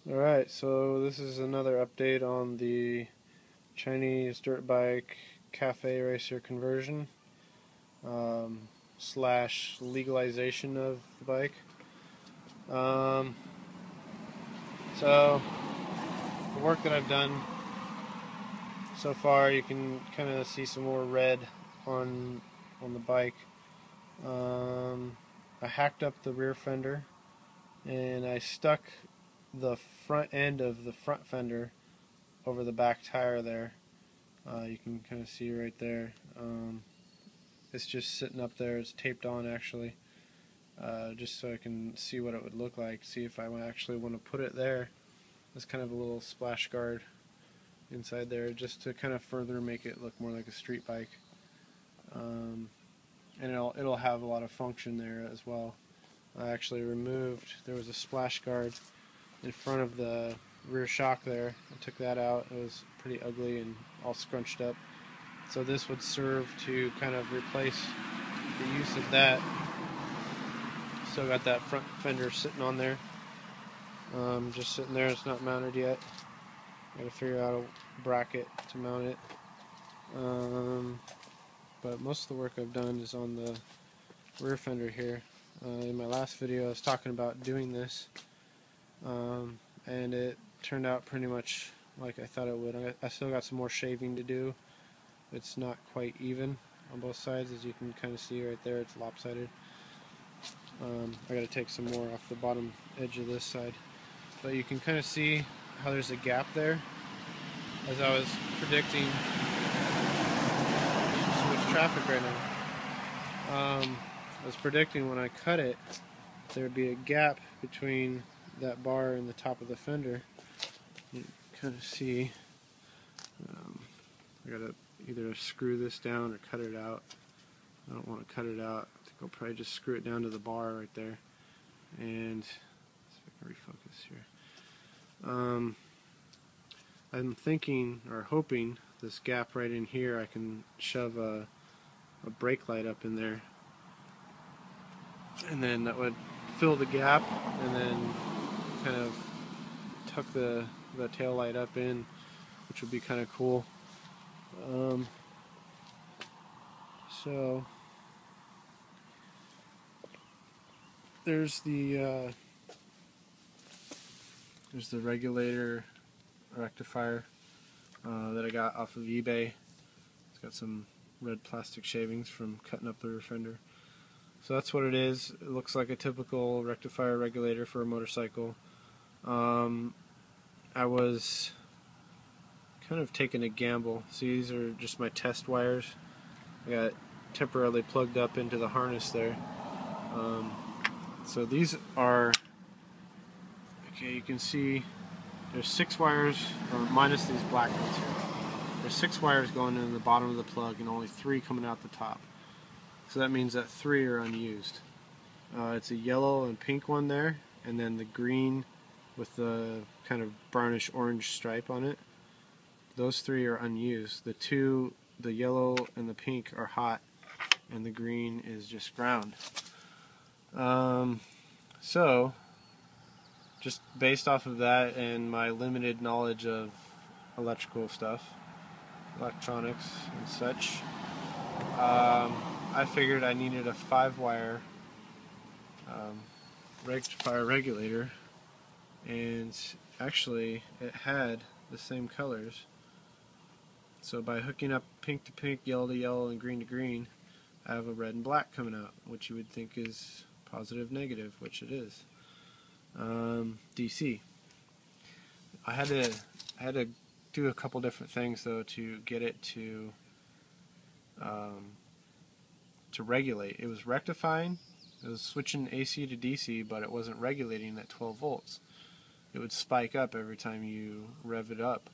Alright, so this is another update on the Chinese dirt bike Café Racer conversion slash legalization of the bike. So the work that I've done so far, you can kind of see some more red on the bike. I hacked up the rear fender and I stuck the front end of the front fender over the back tire there. You can kind of see right there. It's just sitting up there. It's taped on actually, just so I can see what it would look like. See if I actually want to put it there. There's kind of a little splash guard inside there, just to kind of further make it look more like a street bike. And it'll have a lot of function there as well. I actually removed. There was a splash guard in front of the rear shock there. I took that out. It was pretty ugly and all scrunched up. So this would serve to kind of replace the use of that. Still got that front fender sitting on there. Just sitting there. It's not mounted yet. Got to figure out a bracket to mount it. But most of the work I've done is on the rear fender here. In my last video I was talking about doing this, and it turned out pretty much like I thought it would. I still got some more shaving to do. It's not quite even on both sides, as you can kind of see right there. It's lopsided. I got to take some more off the bottom edge of this side, but you can kind of see how there's a gap there. As I was predicting, so much traffic right now. I was predicting when I cut it, there would be a gap between that bar and the top of the fender. You can kind of see. I gotta either screw this down or cut it out. I don't want to cut it out. I think I'll probably just screw it down to the bar right there. And see if I can refocus here. I'm thinking or hoping this gap right in here, I can shove a brake light up in there, and then that would fill the gap, and then kind of tuck the tail light up in, which would be kind of cool. So there's the Regulator Rectifier that I got off of eBay. It's got some red plastic shavings from cutting up the rear fender. So that's what it is. It looks like a typical rectifier regulator for a motorcycle. I was kind of taking a gamble. See, these are just my test wires. I got temporarily plugged up into the harness there. So these are, okay, you can see there's 6 wires, or minus these black ones here. There's 6 wires going in the bottom of the plug and only 3 coming out the top. So that means that 3 are unused. It's a yellow and pink one there, and then the green with the kind of brownish orange stripe on it. Those 3 are unused. The 2, the yellow and the pink, are hot, and the green is just ground. So just based off of that and my limited knowledge of electrical stuff, electronics and such, I figured I needed a 5-wire rectifier regulator, and actually it had the same colors. So by hooking up pink to pink, yellow to yellow, and green to green, I have a red and black coming out, which you would think is positive, negative, which it is. DC. I had to do a couple different things though to get it to regulate. It was rectifying. It was switching AC to DC, but it wasn't regulating at 12 volts. It would spike up every time you rev it up.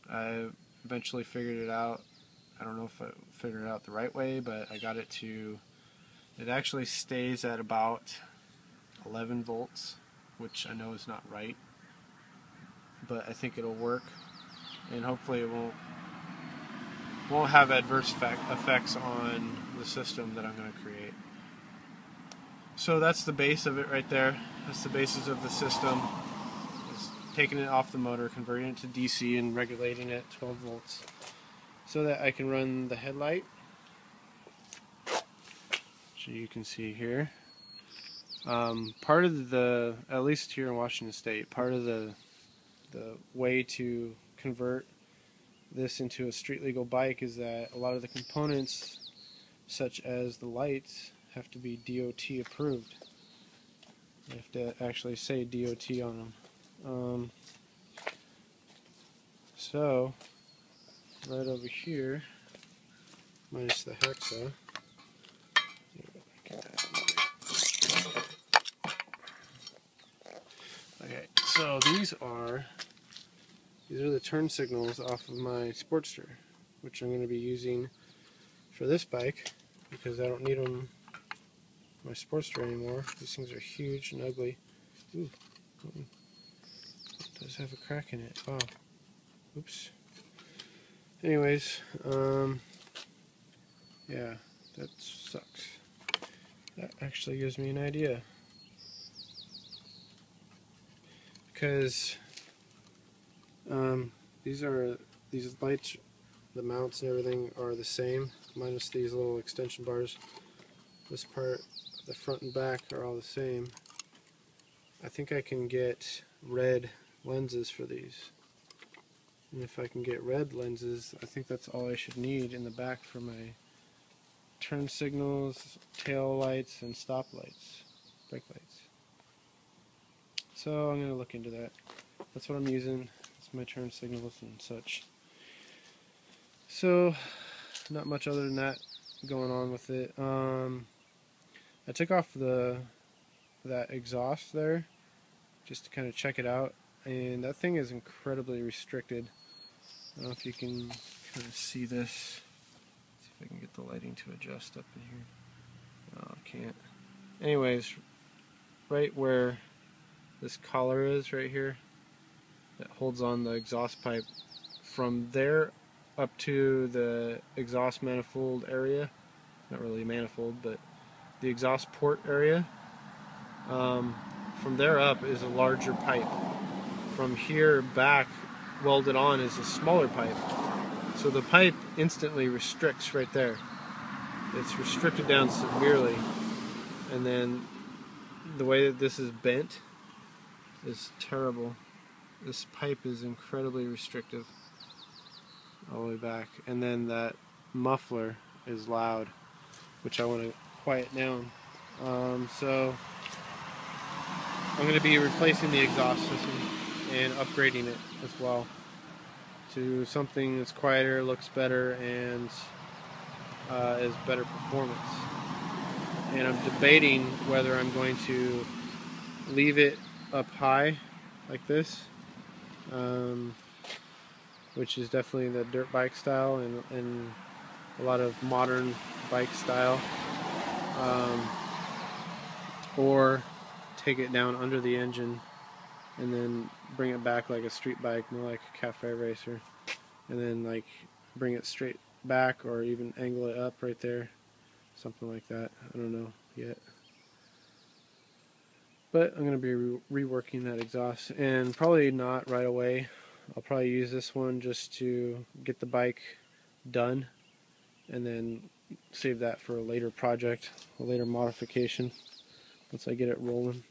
I eventually figured it out. I don't know if I figured it out the right way, but I got it to, it actually stays at about 11 volts, which I know is not right, but I think it'll work, and hopefully it won't have adverse effects on the system that I'm going to create. So that's the base of it right there. That's the basis of the system. It's taking it off the motor, converting it to DC, and regulating it 12 volts so that I can run the headlight, which you can see here. Part of the, at least here in Washington State, part of the way to convert this into a street legal bike is that a lot of the components, such as the lights, have to be DOT approved. You have to actually say DOT on them. So, right over here, minus the hexa. Okay, so these are the turn signals off of my Sportster, which I'm going to be using for this bike because I don't need them on my Sportster anymore. These things are huge and ugly. Ooh, it does have a crack in it. Wow. Oops. Anyways, yeah, that sucks. That actually gives me an idea. Because these lights, the mounts and everything are the same, minus these little extension bars. This part, the front and back are all the same. I think I can get red lenses for these. And if I can get red lenses, I think that's all I should need in the back for my turn signals, tail lights, and stop lights, brake lights. So I'm going to look into that. That's what I'm using. It's my turn signals and such. So, not much other than that going on with it. I took off that exhaust there just to kind of check it out, and that thing is incredibly restricted. I don't know if you can kind of see this. Let's see if I can get the lighting to adjust up in here. Oh, I can't. Anyways, right where this collar is right here that holds on the exhaust pipe, from there up to the exhaust manifold area, not really manifold, but the exhaust port area, from there up is a larger pipe. From here back, welded on, is a smaller pipe. So the pipe instantly restricts right there. It's restricted down severely, and then the way that this is bent is terrible. This pipe is incredibly restrictive all the way back, and then that muffler is loud, which I want to quiet down. So I'm going to be replacing the exhaust system and upgrading it as well to something that's quieter, looks better, and is better performance. And I'm debating whether I'm going to leave it up high like this, which is definitely the dirt bike style and a lot of modern bike style, or take it down under the engine and then bring it back like a street bike, more like a Café Racer, and then like bring it straight back or even angle it up right there, something like that. I don't know yet. But I'm going to be reworking that exhaust, and probably not right away. I'll probably use this one just to get the bike done, and then save that for a later project, a later modification, once I get it rolling.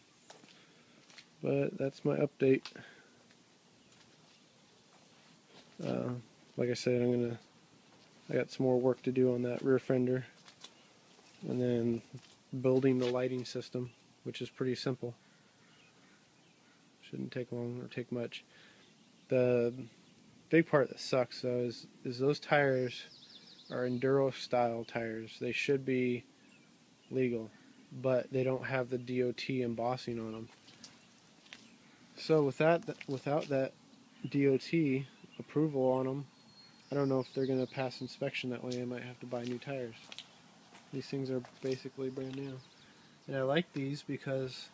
But that's my update. Like I said, I got some more work to do on that rear fender, and then building the lighting system, which is pretty simple. Shouldn't take long or take much. The big part that sucks though is those tires are enduro style tires. They should be legal, but they don't have the DOT embossing on them. So without that DOT approval on them, I don't know if they're going to pass inspection that way. I might have to buy new tires. These things are basically brand new. And I like these because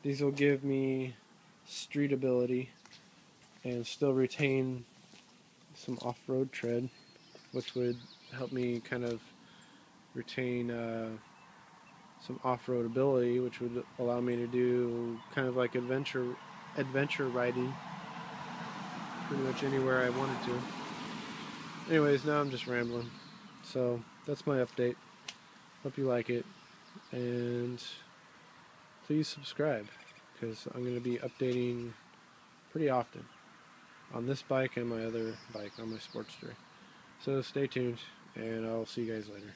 these will give me street ability and still retain some off-road tread, which would help me kind of retain some off-road ability, which would allow me to do kind of like adventure riding pretty much anywhere I wanted to. Anyways, now I'm just rambling. So that's my update. Hope you like it, and please subscribe, because I'm going to be updating pretty often on this bike and my other bike, on my Sportster. So stay tuned, and I'll see you guys later.